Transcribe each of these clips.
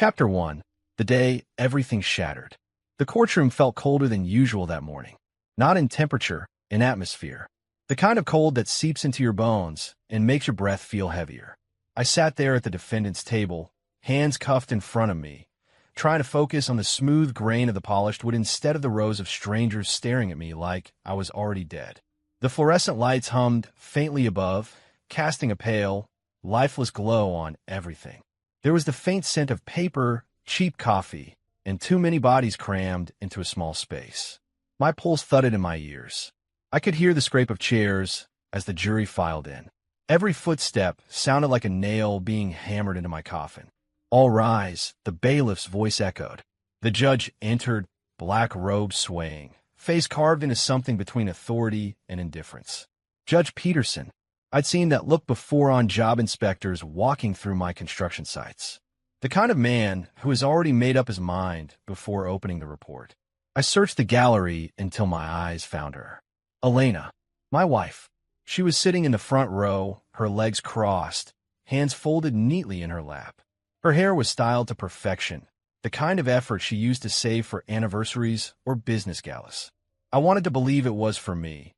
Chapter 1. The day everything shattered. The courtroom felt colder than usual that morning. Not in temperature, in atmosphere. The kind of cold that seeps into your bones and makes your breath feel heavier. I sat there at the defendant's table, hands cuffed in front of me, trying to focus on the smooth grain of the polished wood instead of the rows of strangers staring at me like I was already dead. The fluorescent lights hummed faintly above, casting a pale, lifeless glow on everything. There was the faint scent of paper, cheap coffee, and too many bodies crammed into a small space. My pulse thudded in my ears. I could hear the scrape of chairs as the jury filed in. Every footstep sounded like a nail being hammered into my coffin. "All rise," the bailiff's voice echoed. The judge entered, black robe swaying, face carved into something between authority and indifference. Judge Peterson. I'd seen that look before on job inspectors walking through my construction sites. The kind of man who has already made up his mind before opening the report. I searched the gallery until my eyes found her. Elena, my wife. She was sitting in the front row, her legs crossed, hands folded neatly in her lap. Her hair was styled to perfection, the kind of effort she used to save for anniversaries or business galas. I wanted to believe it was for me,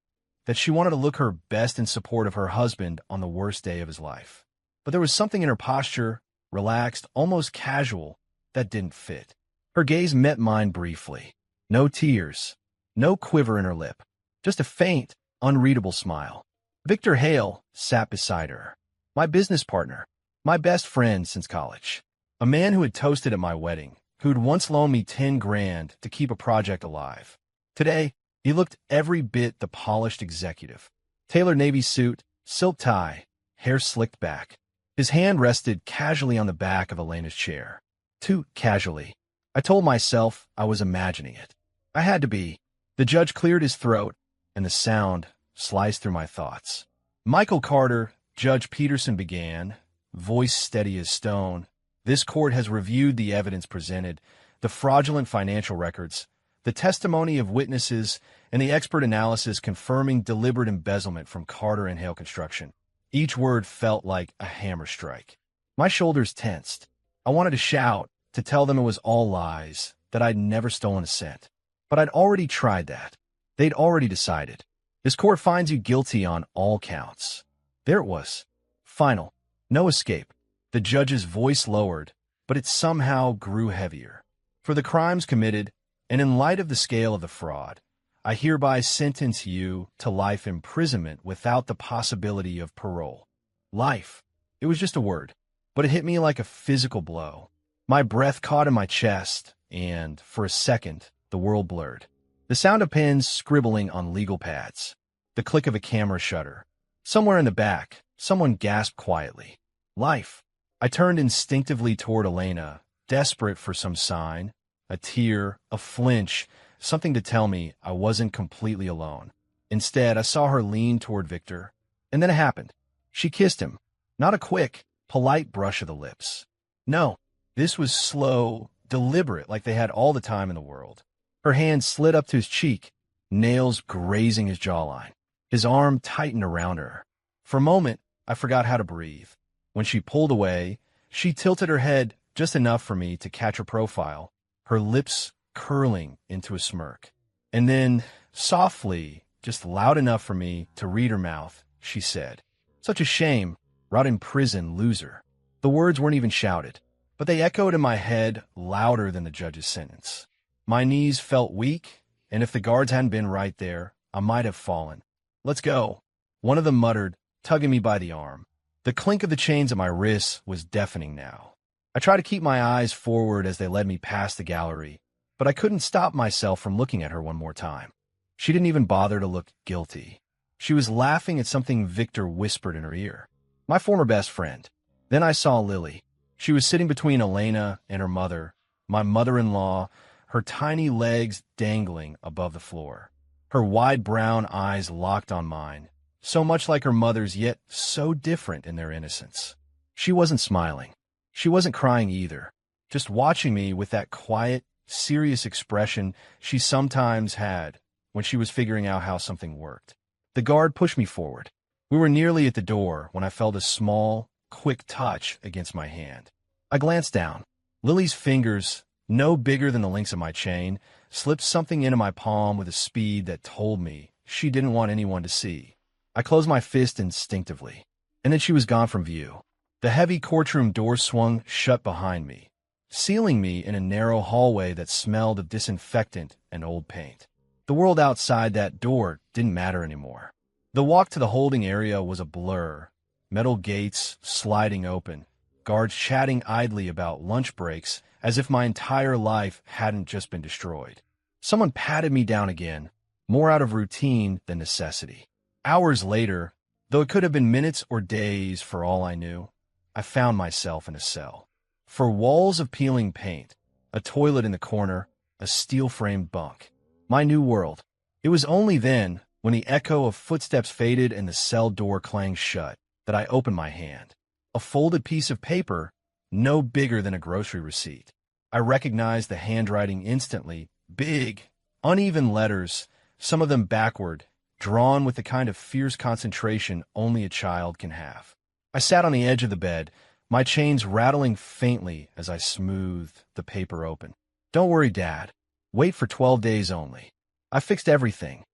that she wanted to look her best in support of her husband on the worst day of his life. But there was something in her posture, relaxed, almost casual, that didn't fit. Her gaze met mine briefly. No tears, no quiver in her lip, just a faint, unreadable smile. Victor Hale sat beside her, my business partner, my best friend since college, a man who had toasted at my wedding, who'd once loaned me 10 grand to keep a project alive. Today, he looked every bit the polished executive. Tailored navy suit, silk tie, hair slicked back. His hand rested casually on the back of Elena's chair. Too casually. I told myself I was imagining it. I had to be. The judge cleared his throat, and the sound sliced through my thoughts. Michael Carter, Judge Peterson began, voice steady as stone. This court has reviewed the evidence presented, the fraudulent financial records, the testimony of witnesses, and the expert analysis confirming deliberate embezzlement from Carter and Hale Construction. Each word felt like a hammer strike. My shoulders tensed. I wanted to shout, to tell them it was all lies, that I'd never stolen a cent. But I'd already tried that. They'd already decided. This court finds you guilty on all counts. There it was. Final. No escape. The judge's voice lowered, but it somehow grew heavier. For the crimes committed, and in light of the scale of the fraud, I hereby sentence you to life imprisonment without the possibility of parole. Life. It was just a word, but it hit me like a physical blow. My breath caught in my chest, and, for a second, the world blurred. The sound of pens scribbling on legal pads. The click of a camera shutter. Somewhere in the back, someone gasped quietly. Life. I turned instinctively toward Elena, desperate for some sign, a tear, a flinch, something to tell me I wasn't completely alone. Instead, I saw her lean toward Victor, and then it happened. She kissed him. Not a quick, polite brush of the lips. No, this was slow, deliberate, like they had all the time in the world. Her hand slid up to his cheek, nails grazing his jawline. His arm tightened around her. For a moment, I forgot how to breathe. When she pulled away, she tilted her head just enough for me to catch her profile, her lips curling into a smirk. And then, softly, just loud enough for me to read her mouth, she said, "Such a shame, rot in prison, loser." The words weren't even shouted, but they echoed in my head louder than the judge's sentence. My knees felt weak, and if the guards hadn't been right there, I might have fallen. "Let's go," one of them muttered, tugging me by the arm. The clink of the chains at my wrists was deafening now. I tried to keep my eyes forward as they led me past the gallery, but I couldn't stop myself from looking at her one more time. She didn't even bother to look guilty. She was laughing at something Victor whispered in her ear. My former best friend. Then I saw Lily. She was sitting between Elena and her mother, my mother-in-law, her tiny legs dangling above the floor. Her wide brown eyes locked on mine, so much like her mother's, yet so different in their innocence. She wasn't smiling. She wasn't crying either, just watching me with that quiet, serious expression she sometimes had when she was figuring out how something worked. The guard pushed me forward. We were nearly at the door when I felt a small, quick touch against my hand. I glanced down. Lily's fingers, no bigger than the links of my chain, slipped something into my palm with a speed that told me she didn't want anyone to see. I closed my fist instinctively, and then she was gone from view. The heavy courtroom door swung shut behind me, sealing me in a narrow hallway that smelled of disinfectant and old paint. The world outside that door didn't matter anymore. The walk to the holding area was a blur, metal gates sliding open, guards chatting idly about lunch breaks as if my entire life hadn't just been destroyed. Someone patted me down again, more out of routine than necessity. Hours later, though it could have been minutes or days for all I knew, I found myself in a cell. For walls of peeling paint, a toilet in the corner, a steel-framed bunk. My new world. It was only then, when the echo of footsteps faded and the cell door clanged shut, that I opened my hand. A folded piece of paper, no bigger than a grocery receipt. I recognized the handwriting instantly. Big, uneven letters, some of them backward, drawn with the kind of fierce concentration only a child can have. I sat on the edge of the bed, my chains rattling faintly as I smoothed the paper open. Don't worry, Dad. Wait for 12 days only. I fixed everything.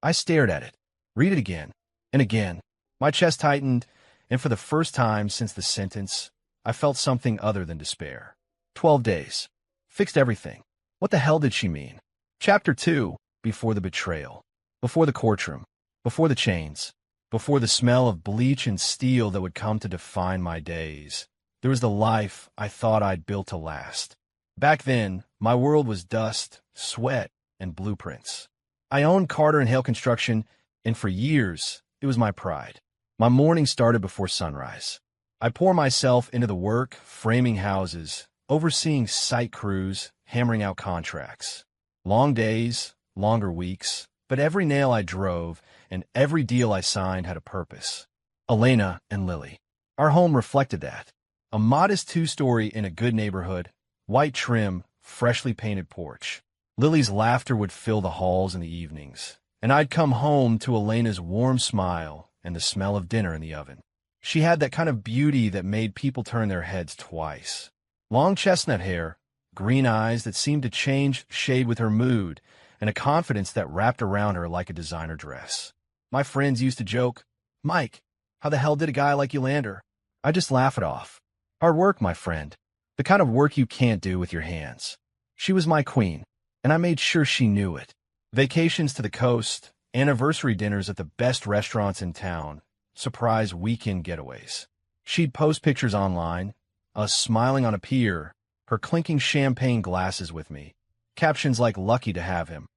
I stared at it. Read it again. And again. My chest tightened, and for the first time since the sentence, I felt something other than despair. 12 days. Fixed everything. What the hell did she mean? Chapter 2. Before the betrayal. Before the courtroom. Before the chains. Before the smell of bleach and steel that would come to define my days. There was the life I thought I'd built to last. Back then, my world was dust, sweat, and blueprints. I owned Carter and Hale Construction, and for years, it was my pride. My morning started before sunrise. I'd pour myself into the work, framing houses, overseeing site crews, hammering out contracts. Long days, longer weeks, but every nail I drove and every deal I signed had a purpose. Elena and Lily. Our home reflected that. A modest two-story in a good neighborhood, white trim, freshly painted porch. Lily's laughter would fill the halls in the evenings, and I'd come home to Elena's warm smile and the smell of dinner in the oven. She had that kind of beauty that made people turn their heads twice. Long chestnut hair, green eyes that seemed to change shade with her mood, and a confidence that wrapped around her like a designer dress. My friends used to joke, "Mike, how the hell did a guy like you land her?" I just laugh it off. Hard work, my friend. The kind of work you can't do with your hands. She was my queen, and I made sure she knew it. Vacations to the coast, anniversary dinners at the best restaurants in town, surprise weekend getaways. She'd post pictures online, us smiling on a pier, her clinking champagne glasses with me, captions like "lucky to have him."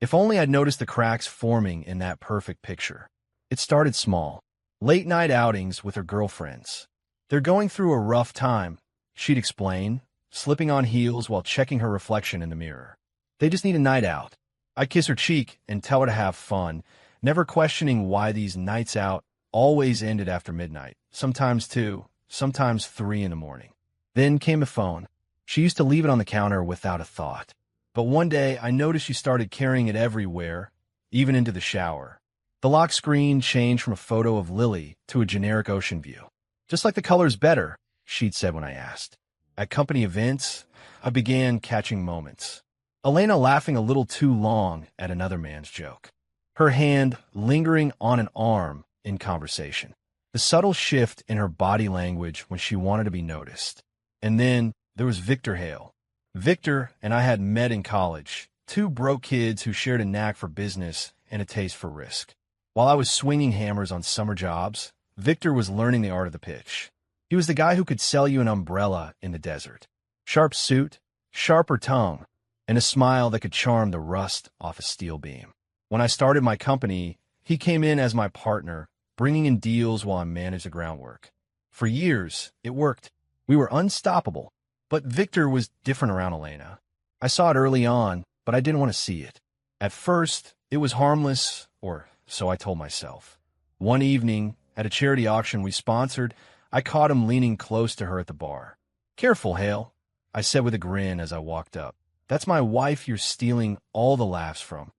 If only I'd noticed the cracks forming in that perfect picture. It started small. Late-night outings with her girlfriends. "They're going through a rough time," she'd explain, slipping on heels while checking her reflection in the mirror. "They just need a night out." I'd kiss her cheek and tell her to have fun, never questioning why these nights out always ended after midnight, sometimes 2, sometimes 3 in the morning. Then came the phone. She used to leave it on the counter without a thought. But one day, I noticed she started carrying it everywhere, even into the shower. The lock screen changed from a photo of Lily to a generic ocean view. "Just like the colors better," she'd said when I asked. At company events, I began catching moments. Elena laughing a little too long at another man's joke. Her hand lingering on an arm in conversation. The subtle shift in her body language when she wanted to be noticed. And then there was Victor Hale. Victor and I had met in college, two broke kids who shared a knack for business and a taste for risk. While I was swinging hammers on summer jobs, Victor was learning the art of the pitch. He was the guy who could sell you an umbrella in the desert. Sharp suit, sharper tongue, and a smile that could charm the rust off a steel beam. When I started my company, he came in as my partner, bringing in deals while I managed the groundwork. For years, it worked. We were unstoppable. But Victor was different around Elena. I saw it early on, but I didn't want to see it. At first, it was harmless, or so I told myself. One evening, at a charity auction we sponsored, I caught him leaning close to her at the bar. "Careful, Hale," I said with a grin as I walked up. "That's my wife you're stealing all the laughs from."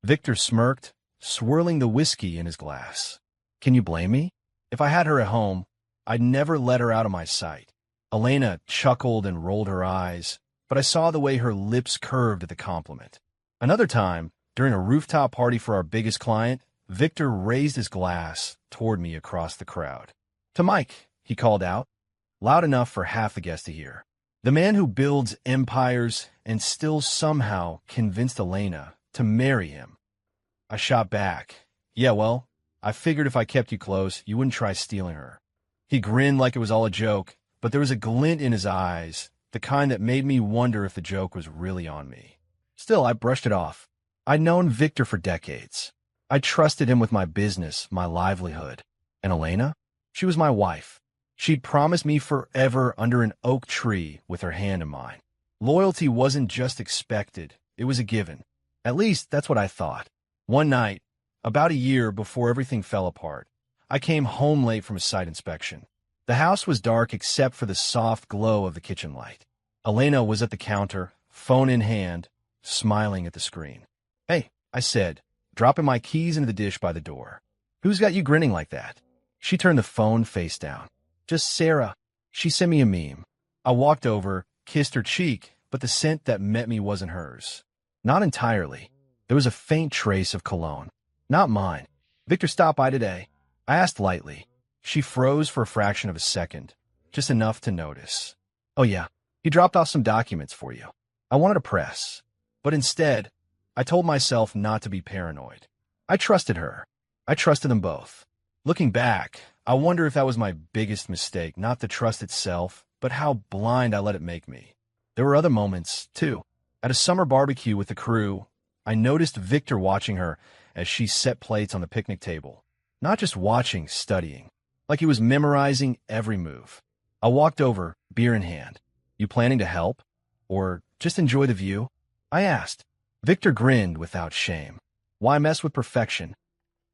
Victor smirked, swirling the whiskey in his glass. Can you blame me? If I had her at home, I'd never let her out of my sight. Elena chuckled and rolled her eyes, but I saw the way her lips curved at the compliment. Another time, during a rooftop party for our biggest client, Victor raised his glass toward me across the crowd. "To Mike," he called out, loud enough for half the guests to hear. "The man who builds empires and still somehow convinced Elena to marry him." I shot back. "Yeah, well, I figured if I kept you close, you wouldn't try stealing her." He grinned like it was all a joke, but there was a glint in his eyes, the kind that made me wonder if the joke was really on me. Still, I brushed it off. I'd known Victor for decades. I trusted him with my business, my livelihood. And Elena? She was my wife. She'd promised me forever under an oak tree with her hand in mine. Loyalty wasn't just expected, it was a given. At least, that's what I thought. One night, about a year before everything fell apart, I came home late from a site inspection. The house was dark except for the soft glow of the kitchen light. Elena was at the counter, phone in hand, smiling at the screen. "Hey," I said, dropping my keys into the dish by the door. "Who's got you grinning like that?" She turned the phone face down. "Just Sarah. She sent me a meme." I walked over, kissed her cheek, but the scent that met me wasn't hers. Not entirely. There was a faint trace of cologne. Not mine. "Victor stopped by today." I asked lightly. She froze for a fraction of a second, just enough to notice. "Oh yeah, he dropped off some documents for you." I wanted to press, but instead, I told myself not to be paranoid. I trusted her. I trusted them both. Looking back, I wonder if that was my biggest mistake, not the trust itself, but how blind I let it make me. There were other moments, too. At a summer barbecue with the crew, I noticed Victor watching her as she set plates on the picnic table. Not just watching, studying. Like he was memorizing every move. I walked over, beer in hand. "You planning to help? Or just enjoy the view?" I asked. Victor grinned without shame. "Why mess with perfection?"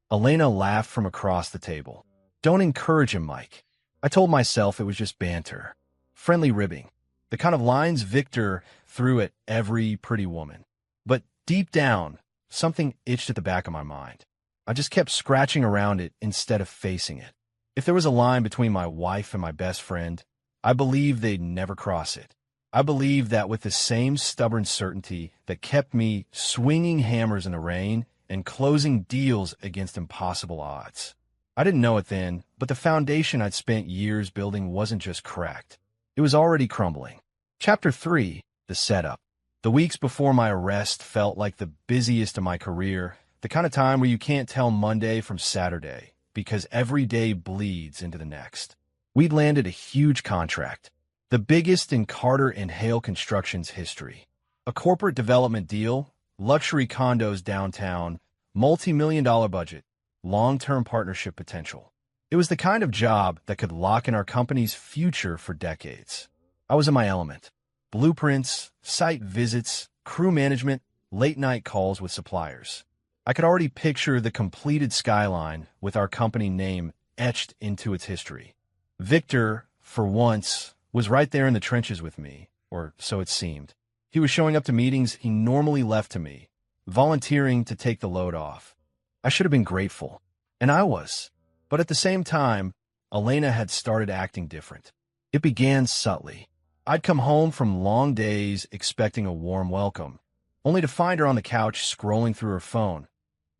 Elena laughed from across the table. "Don't encourage him, Mike." I told myself it was just banter. Friendly ribbing. The kind of lines Victor threw at every pretty woman. But deep down, something itched at the back of my mind. I just kept scratching around it instead of facing it. If there was a line between my wife and my best friend, I believed they'd never cross it. I believed that with the same stubborn certainty that kept me swinging hammers in the rain and closing deals against impossible odds. I didn't know it then, but the foundation I'd spent years building wasn't just cracked. It was already crumbling. Chapter 3, The Setup. The weeks before my arrest felt like the busiest of my career, the kind of time where you can't tell Monday from Saturday, because every day bleeds into the next. We'd landed a huge contract, the biggest in Carter and Hale Construction's history. A corporate development deal, luxury condos downtown, multi-million-dollar budget, long-term partnership potential. It was the kind of job that could lock in our company's future for decades. I was in my element. Blueprints, site visits, crew management, late-night calls with suppliers. I could already picture the completed skyline with our company name etched into its history. Victor, for once, was right there in the trenches with me, or so it seemed. He was showing up to meetings he normally left to me, volunteering to take the load off. I should have been grateful, and I was. But at the same time, Elena had started acting different. It began subtly. I'd come home from long days expecting a warm welcome, only to find her on the couch scrolling through her phone,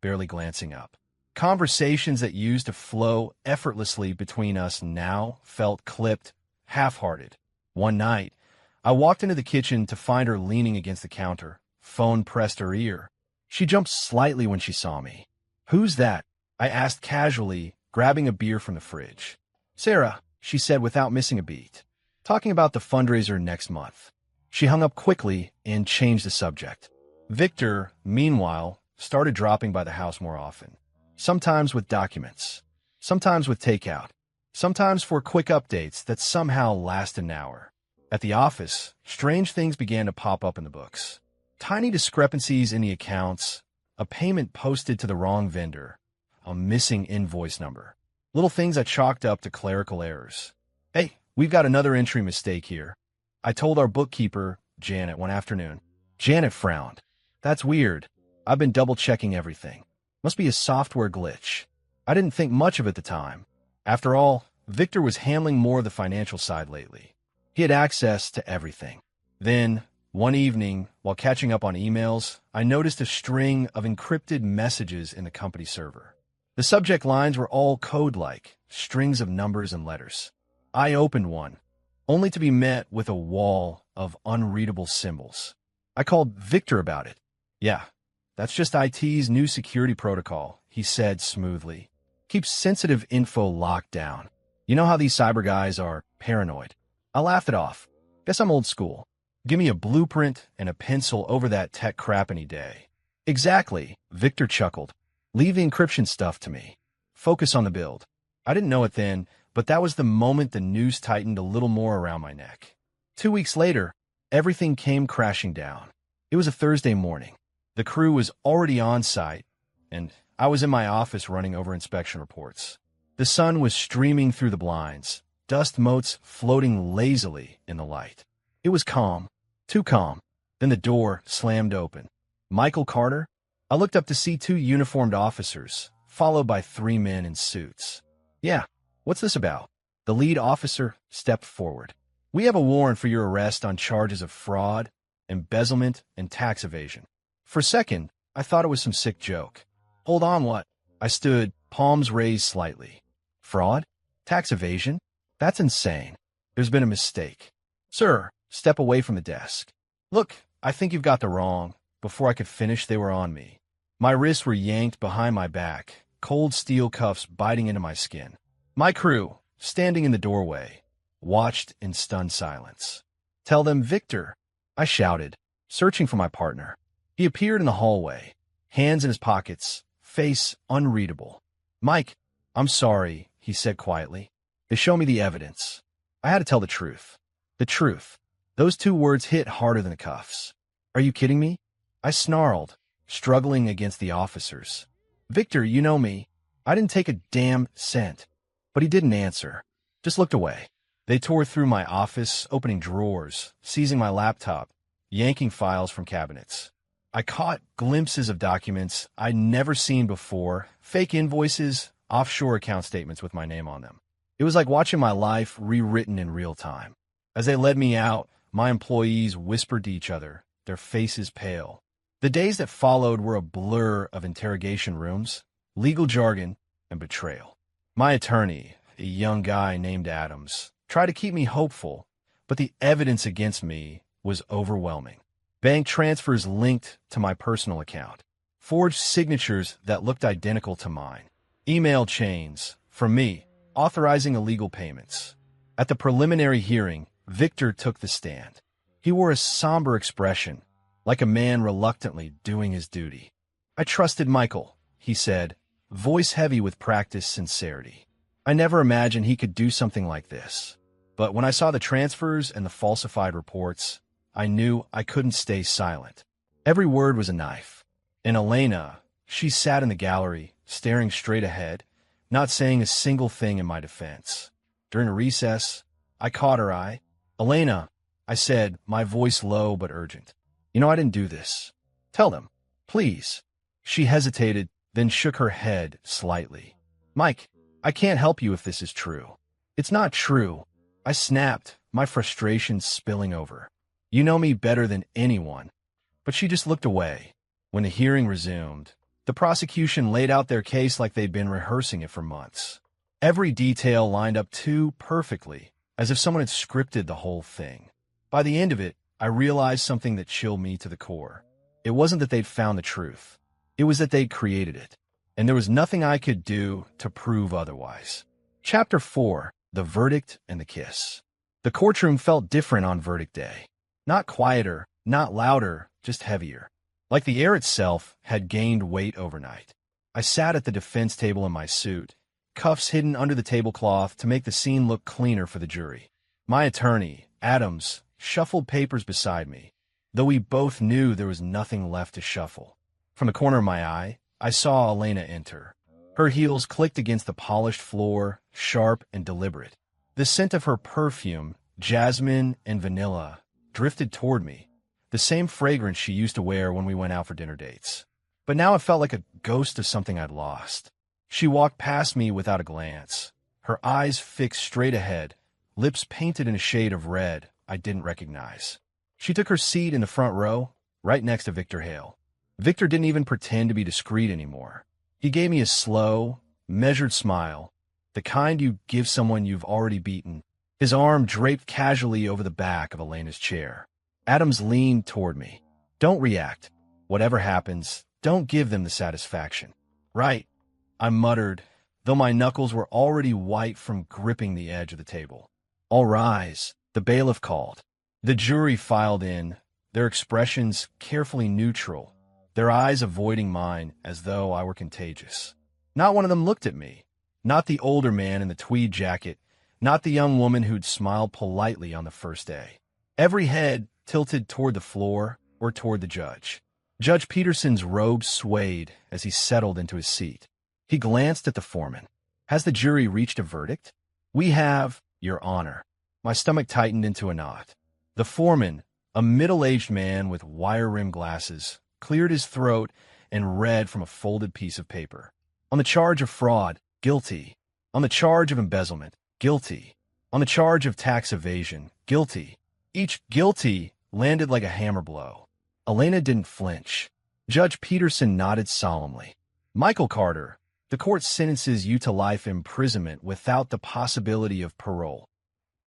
barely glancing up. Conversations that used to flow effortlessly between us now felt clipped, half-hearted. One night, I walked into the kitchen to find her leaning against the counter, phone pressed her ear. She jumped slightly when she saw me. "Who's that?" I asked casually, grabbing a beer from the fridge. "Sarah," she said without missing a beat. "Talking about the fundraiser next month." She hung up quickly and changed the subject. Victor, meanwhile, started dropping by the house more often. Sometimes with documents, sometimes with takeout, sometimes for quick updates that somehow last an hour. At the office, strange things began to pop up in the books. Tiny discrepancies in the accounts, a payment posted to the wrong vendor, a missing invoice number. Little things I chalked up to clerical errors. "Hey, we've got another entry mistake here," I told our bookkeeper, Janet, one afternoon. Janet frowned. "That's weird. I've been double-checking everything. Must be a software glitch." I didn't think much of it at the time. After all, Victor was handling more of the financial side lately. He had access to everything. Then, one evening, while catching up on emails, I noticed a string of encrypted messages in the company server. The subject lines were all code-like, strings of numbers and letters. I opened one, only to be met with a wall of unreadable symbols. I called Victor about it. "Yeah, that's just IT's new security protocol," he said smoothly. "Keeps sensitive info locked down. You know how these cyber guys are paranoid." I laughed it off. Guess I'm old school. Give me a blueprint and a pencil over that tech crap any day. "Exactly," Victor chuckled. "Leave the encryption stuff to me. Focus on the build." I didn't know it then, but that was the moment the noose tightened a little more around my neck. 2 weeks later, everything came crashing down. It was a Thursday morning. The crew was already on site, and I was in my office running over inspection reports. The sun was streaming through the blinds, dust motes floating lazily in the light. It was calm, too calm. Then the door slammed open. "Michael Carter?" I looked up to see 2 uniformed officers, followed by 3 men in suits. "Yeah, what's this about?" The lead officer stepped forward. "We have a warrant for your arrest on charges of fraud, embezzlement, and tax evasion." For a second, I thought it was some sick joke. "Hold on, what?" I stood, palms raised slightly. "Fraud? Tax evasion? That's insane. There's been a mistake." "Sir," step away from the desk. "Look, I think you've got the wrong." Before I could finish, they were on me. My wrists were yanked behind my back, cold steel cuffs biting into my skin. My crew, standing in the doorway, watched in stunned silence. "Tell them Victor," I shouted, searching for my partner. He appeared in the hallway, hands in his pockets, face unreadable. "Mike, I'm sorry," he said quietly. "They show me the evidence." I had to tell the truth. The truth. Those 2 words hit harder than the cuffs. "Are you kidding me?" I snarled, struggling against the officers. "Victor, you know me. I didn't take a damn cent." But he didn't answer, just looked away. They tore through my office, opening drawers, seizing my laptop, yanking files from cabinets. I caught glimpses of documents I'd never seen before, fake invoices, offshore account statements with my name on them. It was like watching my life rewritten in real time. As they led me out, my employees whispered to each other, their faces pale. The days that followed were a blur of interrogation rooms, legal jargon, and betrayal. My attorney, a young guy named Adams, tried to keep me hopeful, but the evidence against me was overwhelming. Bank transfers linked to my personal account, forged signatures that looked identical to mine, email chains from me authorizing illegal payments. At the preliminary hearing, Victor took the stand. He wore a somber expression, like a man reluctantly doing his duty. "I trusted Michael," he said, voice heavy with practiced sincerity. "I never imagined he could do something like this. But when I saw the transfers and the falsified reports, I knew I couldn't stay silent." Every word was a knife. And Elena, she sat in the gallery, staring straight ahead, not saying a single thing in my defense. During a recess, I caught her eye. "Elena," I said, my voice low but urgent. "You know I didn't do this. Tell them, please." She hesitated, then shook her head slightly. "Mike, I can't help you if this is true." "It's not true." I snapped, my frustration spilling over. "You know me better than anyone." But she just looked away. When the hearing resumed, the prosecution laid out their case like they'd been rehearsing it for months. Every detail lined up too perfectly, as if someone had scripted the whole thing. By the end of it, I realized something that chilled me to the core. It wasn't that they'd found the truth. It was that they'd created it. And there was nothing I could do to prove otherwise. Chapter 4. The Verdict and the Kiss. The courtroom felt different on verdict day. Not quieter, not louder, just heavier. Like the air itself had gained weight overnight. I sat at the defense table in my suit, cuffs hidden under the tablecloth to make the scene look cleaner for the jury. My attorney, Adams, shuffled papers beside me, though we both knew there was nothing left to shuffle. From the corner of my eye, I saw Elena enter. Her heels clicked against the polished floor, sharp and deliberate. The scent of her perfume, jasmine and vanilla, drifted toward me, the same fragrance she used to wear when we went out for dinner dates. But now it felt like a ghost of something I'd lost. She walked past me without a glance, her eyes fixed straight ahead, lips painted in a shade of red I didn't recognize. She took her seat in the front row, right next to Victor Hale. Victor didn't even pretend to be discreet anymore. He gave me a slow, measured smile, the kind you give someone you've already beaten. His arm draped casually over the back of Elena's chair. Adams leaned toward me. Don't react. Whatever happens, don't give them the satisfaction. Right, I muttered, though my knuckles were already white from gripping the edge of the table. All rise, the bailiff called. The jury filed in, their expressions carefully neutral, their eyes avoiding mine as though I were contagious. Not one of them looked at me. Not the older man in the tweed jacket, not the young woman who'd smiled politely on the first day. Every head tilted toward the floor or toward the judge. Judge Peterson's robe swayed as he settled into his seat. He glanced at the foreman. Has the jury reached a verdict? We have, Your Honor. My stomach tightened into a knot. The foreman, a middle-aged man with wire-rimmed glasses, cleared his throat and read from a folded piece of paper. On the charge of fraud, guilty. On the charge of embezzlement, guilty. On the charge of tax evasion, guilty. Each guilty landed like a hammer blow. Elena didn't flinch. Judge Peterson nodded solemnly. Michael Carter, the court sentences you to life imprisonment without the possibility of parole.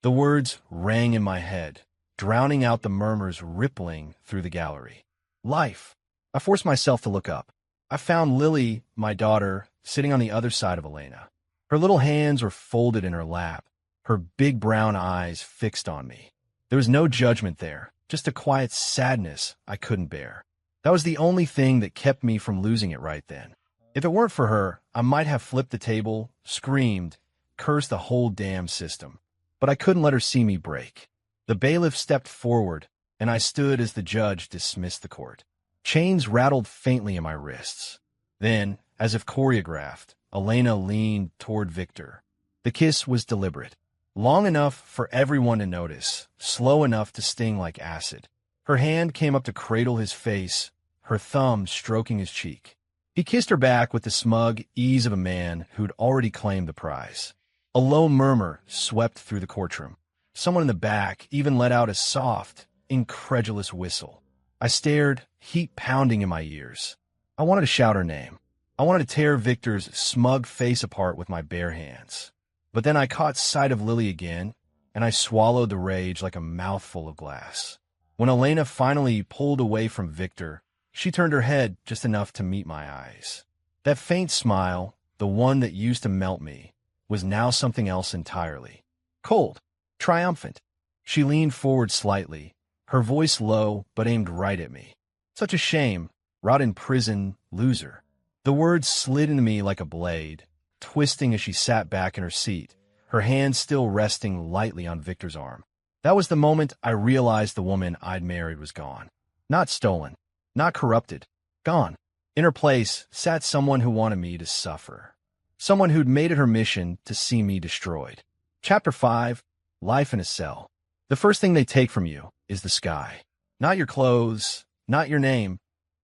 The words rang in my head, drowning out the murmurs rippling through the gallery. Life. I forced myself to look up. I found Lily, my daughter, sitting on the other side of Elena. Her little hands were folded in her lap, her big brown eyes fixed on me. There was no judgment there, just a quiet sadness I couldn't bear. That was the only thing that kept me from losing it right then. If it weren't for her, I might have flipped the table, screamed, cursed the whole damn system. But I couldn't let her see me break. The bailiff stepped forward, and I stood as the judge dismissed the court. Chains rattled faintly in my wrists. Then, as if choreographed, Elena leaned toward Victor. The kiss was deliberate. Long enough for everyone to notice, slow enough to sting like acid. Her hand came up to cradle his face, her thumb stroking his cheek. He kissed her back with the smug ease of a man who'd already claimed the prize. A low murmur swept through the courtroom. Someone in the back even let out a soft, incredulous whistle. I stared, heat pounding in my ears. I wanted to shout her name. I wanted to tear Victor's smug face apart with my bare hands. But then I caught sight of Lily again, and I swallowed the rage like a mouthful of glass. When Elena finally pulled away from Victor, she turned her head just enough to meet my eyes. That faint smile, the one that used to melt me, was now something else entirely. Cold, triumphant. She leaned forward slightly, her voice low but aimed right at me. Such a shame, rot in prison, loser. The words slid into me like a blade, twisting as she sat back in her seat, her hand still resting lightly on Victor's arm. That was the moment I realized the woman I'd married was gone. Not stolen, not corrupted, gone. In her place sat someone who wanted me to suffer. Someone who'd made it her mission to see me destroyed. Chapter 5, Life in a Cell. The first thing they take from you is the sky. Not your clothes, not your name,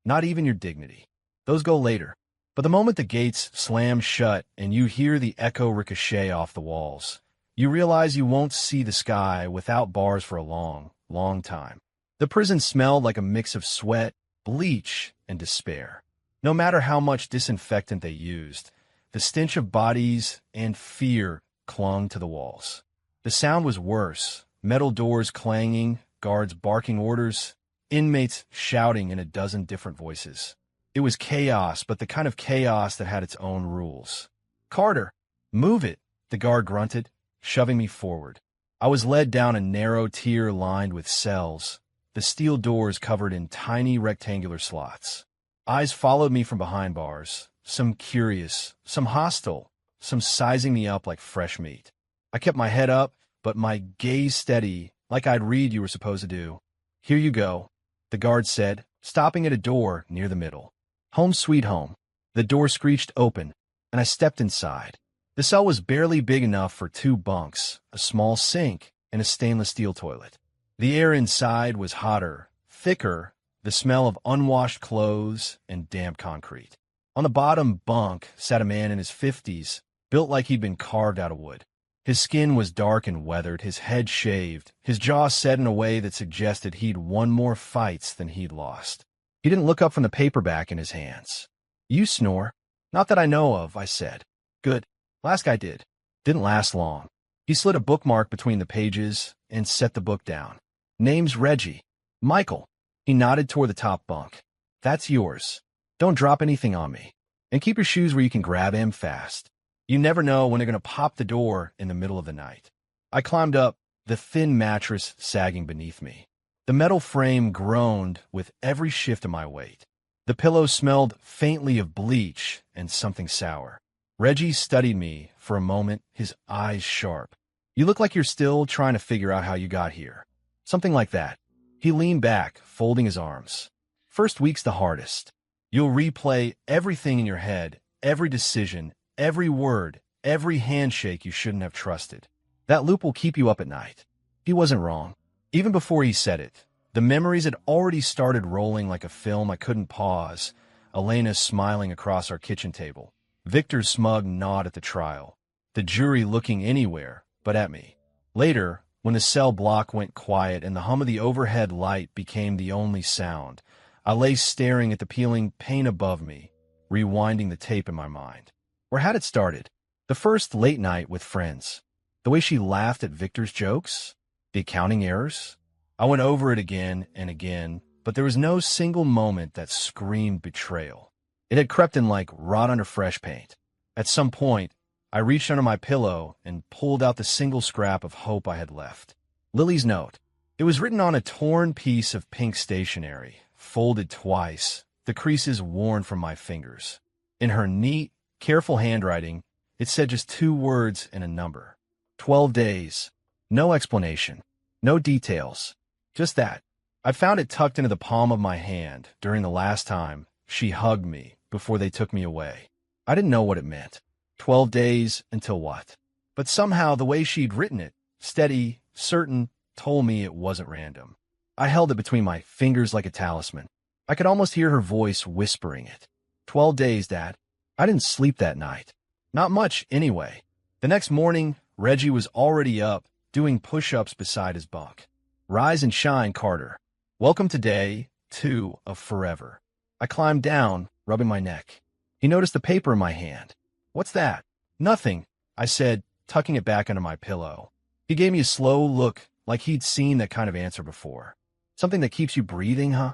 not even your dignity. Those go later. But the moment the gates slam shut and you hear the echo ricochet off the walls, you realize you won't see the sky without bars for a long, long time. The prison smelled like a mix of sweat, bleach, and despair. No matter how much disinfectant they used, the stench of bodies and fear clung to the walls. The sound was worse, metal doors clanging, guards barking orders, inmates shouting in a dozen different voices. It was chaos, but the kind of chaos that had its own rules. Carter, move it, the guard grunted, shoving me forward. I was led down a narrow tier lined with cells, the steel doors covered in tiny rectangular slots. Eyes followed me from behind bars, some curious, some hostile, some sizing me up like fresh meat. I kept my head up, but my gaze steady, like I'd read you were supposed to do. Here you go, the guard said, stopping at a door near the middle. Home sweet home. The door screeched open, and I stepped inside. The cell was barely big enough for 2 bunks, a small sink, and a stainless steel toilet. The air inside was hotter, thicker, the smell of unwashed clothes and damp concrete. On the bottom bunk sat a man in his 50s, built like he'd been carved out of wood. His skin was dark and weathered, his head shaved, his jaw set in a way that suggested he'd won more fights than he'd lost. He didn't look up from the paperback in his hands. "You snore?" "Not that I know of," I said. "Good. Last guy did." Didn't last long. He slid a bookmark between the pages and set the book down. "Name's Reggie." "Michael." He nodded toward the top bunk. "That's yours. Don't drop anything on me. And keep your shoes where you can grab him fast. You never know when they're going to pop the door in the middle of the night." I climbed up, the thin mattress sagging beneath me. The metal frame groaned with every shift of my weight. The pillow smelled faintly of bleach and something sour. Reggie studied me for a moment, his eyes sharp. "You look like you're still trying to figure out how you got here." Something like that. He leaned back, folding his arms. "First week's the hardest. You'll replay everything in your head, every decision, every word, every handshake you shouldn't have trusted. That loop will keep you up at night." He wasn't wrong. Even before he said it, the memories had already started rolling like a film I couldn't pause. Elena smiling across our kitchen table. Victor's smug nod at the trial. The jury looking anywhere but at me. Later, when the cell block went quiet and the hum of the overhead light became the only sound, I lay staring at the peeling paint above me, rewinding the tape in my mind. Where had it started? The first late night with friends. The way she laughed at Victor's jokes? The accounting errors? I went over it again and again, but there was no single moment that screamed betrayal. It had crept in like rot under fresh paint. At some point, I reached under my pillow and pulled out the single scrap of hope I had left. Lily's note. It was written on a torn piece of pink stationery, folded twice, the creases worn from my fingers. In her neat, careful handwriting, it said just 2 words and a number. 12 days. No explanation. No details. Just that. I found it tucked into the palm of my hand during the last time she hugged me before they took me away. I didn't know what it meant. 12 days until what? But somehow the way she'd written it, steady, certain, told me it wasn't random. I held it between my fingers like a talisman. I could almost hear her voice whispering it. 12 days, Dad. I didn't sleep that night. Not much, anyway. The next morning, Reggie was already up, doing push-ups beside his bunk. "Rise and shine, Carter. Welcome to day 2 of forever." I climbed down, rubbing my neck. He noticed the paper in my hand. "What's that?" "Nothing," I said, tucking it back under my pillow. He gave me a slow look, like he'd seen that kind of answer before. "Something that keeps you breathing, huh?"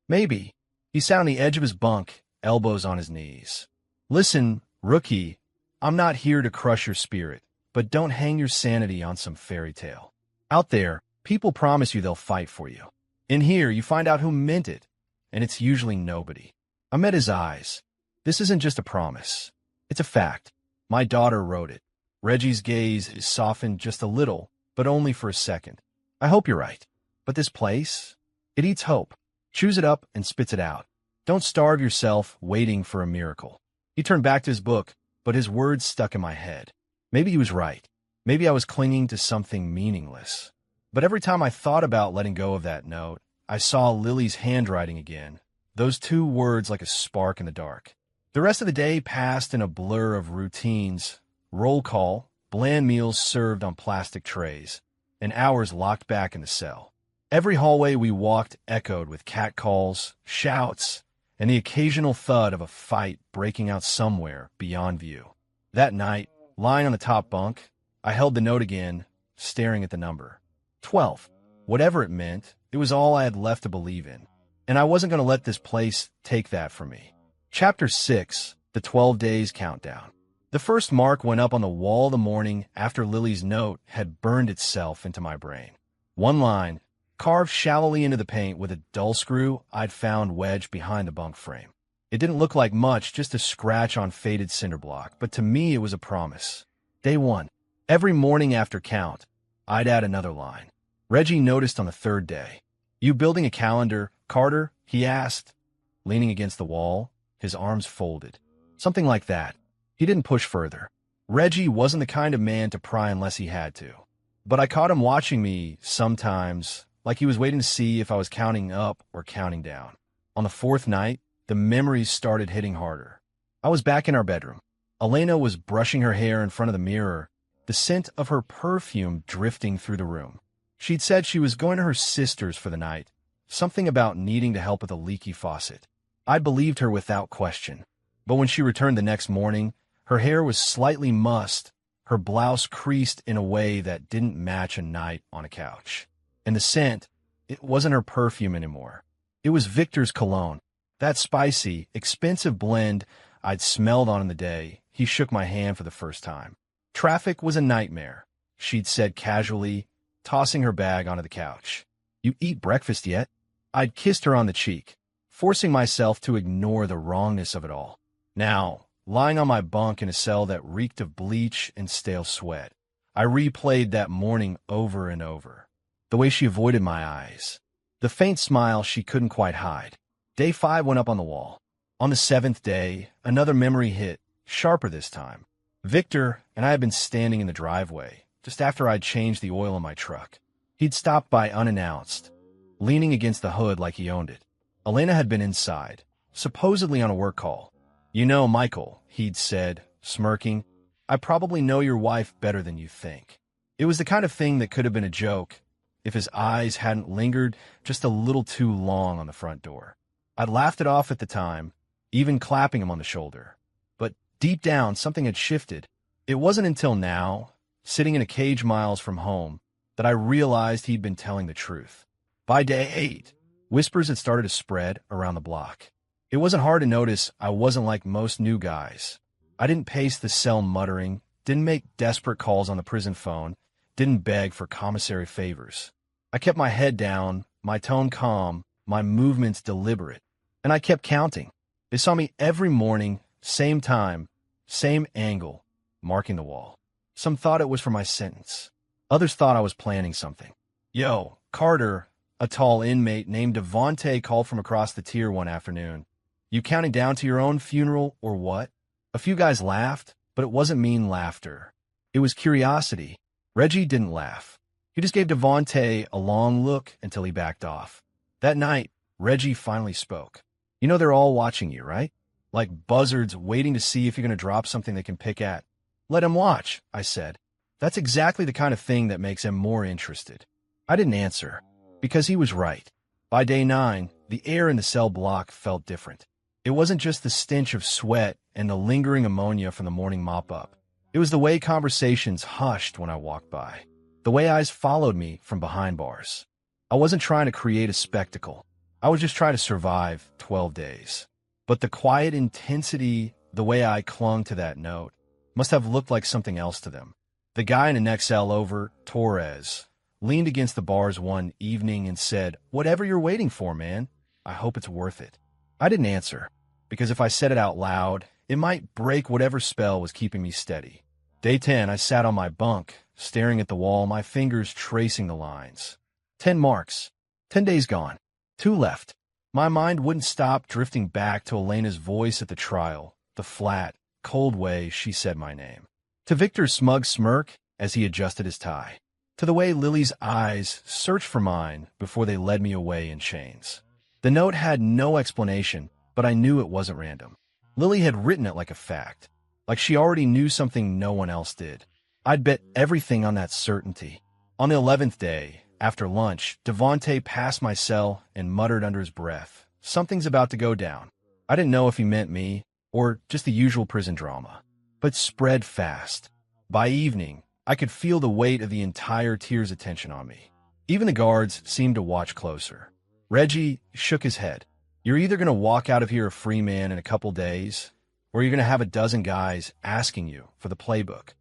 "Maybe." He sat on the edge of his bunk, elbows on his knees. "Listen, rookie, I'm not here to crush your spirit, but don't hang your sanity on some fairy tale. Out there, people promise you they'll fight for you. In here, you find out who meant it, and it's usually nobody." I met his eyes. "This isn't just a promise. It's a fact. My daughter wrote it." Reggie's gaze softened just a little, but only for a second. "I hope you're right. But this place? It eats hope. Chews it up and spits it out. Don't starve yourself waiting for a miracle." He turned back to his book, but his words stuck in my head. Maybe he was right. Maybe I was clinging to something meaningless. But every time I thought about letting go of that note, I saw Lily's handwriting again, those 2 words like a spark in the dark. The rest of the day passed in a blur of routines, roll call, bland meals served on plastic trays, and hours locked back in the cell. Every hallway we walked echoed with catcalls, shouts, and the occasional thud of a fight breaking out somewhere beyond view. That night, lying on the top bunk, I held the note again, staring at the number. 12. Whatever it meant, it was all I had left to believe in, and I wasn't going to let this place take that from me. Chapter 6, The 12 Days Countdown. The first mark went up on the wall the morning after Lily's note had burned itself into my brain. One line, carved shallowly into the paint with a dull screw I'd found wedged behind the bunk frame. It didn't look like much, just a scratch on faded cinder block, but to me it was a promise. Day 1. Every morning after count, I'd add another line. Reggie noticed on the 3rd day. "You building a calendar, Carter?" he asked, leaning against the wall, his arms folded. Something like that. He didn't push further. Reggie wasn't the kind of man to pry unless he had to. But I caught him watching me sometimes, like he was waiting to see if I was counting up or counting down. On the 4th night, the memories started hitting harder. I was back in our bedroom. Elena was brushing her hair in front of the mirror, the scent of her perfume drifting through the room. She'd said she was going to her sister's for the night, something about needing to help with a leaky faucet. I believed her without question. But when she returned the next morning, her hair was slightly mussed, her blouse creased in a way that didn't match a night on a couch. And the scent, it wasn't her perfume anymore. It was Victor's cologne. That spicy, expensive blend I'd smelled on in the day. He shook my hand for the first time. Traffic was a nightmare, she'd said casually, tossing her bag onto the couch. You eat breakfast yet? I'd kissed her on the cheek, forcing myself to ignore the wrongness of it all. Now, lying on my bunk in a cell that reeked of bleach and stale sweat, I replayed that morning over and over. The way she avoided my eyes. The faint smile she couldn't quite hide. Day 5 went up on the wall. On the 7th day, another memory hit, sharper this time. Victor and I had been standing in the driveway, just after I'd changed the oil in my truck. He'd stopped by unannounced, leaning against the hood like he owned it. Elena had been inside, supposedly on a work call. You know, Michael, he'd said, smirking, I probably know your wife better than you think. It was the kind of thing that could have been a joke if his eyes hadn't lingered just a little too long on the front door. I'd laughed it off at the time, even clapping him on the shoulder. But deep down, something had shifted. It wasn't until now, sitting in a cage miles from home, that I realized he'd been telling the truth. By day 8, whispers had started to spread around the block. It wasn't hard to notice I wasn't like most new guys. I didn't pace the cell muttering, didn't make desperate calls on the prison phone, didn't beg for commissary favors. I kept my head down, my tone calm, my movements deliberate, and I kept counting. They saw me every morning, same time, same angle, marking the wall. Some thought it was for my sentence. Others thought I was planning something. Yo, Carter, a tall inmate named Devontae, called from across the tier one afternoon. You counting down to your own funeral or what? A few guys laughed, but it wasn't mean laughter. It was curiosity. Reggie didn't laugh. He just gave Devontae a long look until he backed off. That night, Reggie finally spoke. You know they're all watching you, right? Like buzzards waiting to see if you're going to drop something they can pick at. Let him watch, I said. That's exactly the kind of thing that makes him more interested. I didn't answer, because he was right. By day 9, the air in the cell block felt different. It wasn't just the stench of sweat and the lingering ammonia from the morning mop-up. It was the way conversations hushed when I walked by, the way eyes followed me from behind bars. I wasn't trying to create a spectacle. I was just trying to survive 12 days. But the quiet intensity, the way I clung to that note, must have looked like something else to them. The guy in the next cell over, Torres, leaned against the bars one evening and said, "Whatever you're waiting for, man, I hope it's worth it." I didn't answer, because if I said it out loud, it might break whatever spell was keeping me steady. Day 10, I sat on my bunk, staring at the wall, my fingers tracing the lines. 10 marks. 10 days gone. 2 left. My mind wouldn't stop drifting back to Elena's voice at the trial, the flat, cold way she said my name. To Victor's smug smirk as he adjusted his tie. To the way Lily's eyes searched for mine before they led me away in chains. The note had no explanation, but I knew it wasn't random. Lily had written it like a fact, like she already knew something no one else did. I'd bet everything on that certainty. On the 11th day, after lunch, Devontae passed my cell and muttered under his breath, "Something's about to go down." I didn't know if he meant me, or just the usual prison drama, but spread fast. By evening, I could feel the weight of the entire tier's attention on me. Even the guards seemed to watch closer. Reggie shook his head. You're either going to walk out of here a free man in a couple days, or you're going to have a dozen guys asking you for the playbook.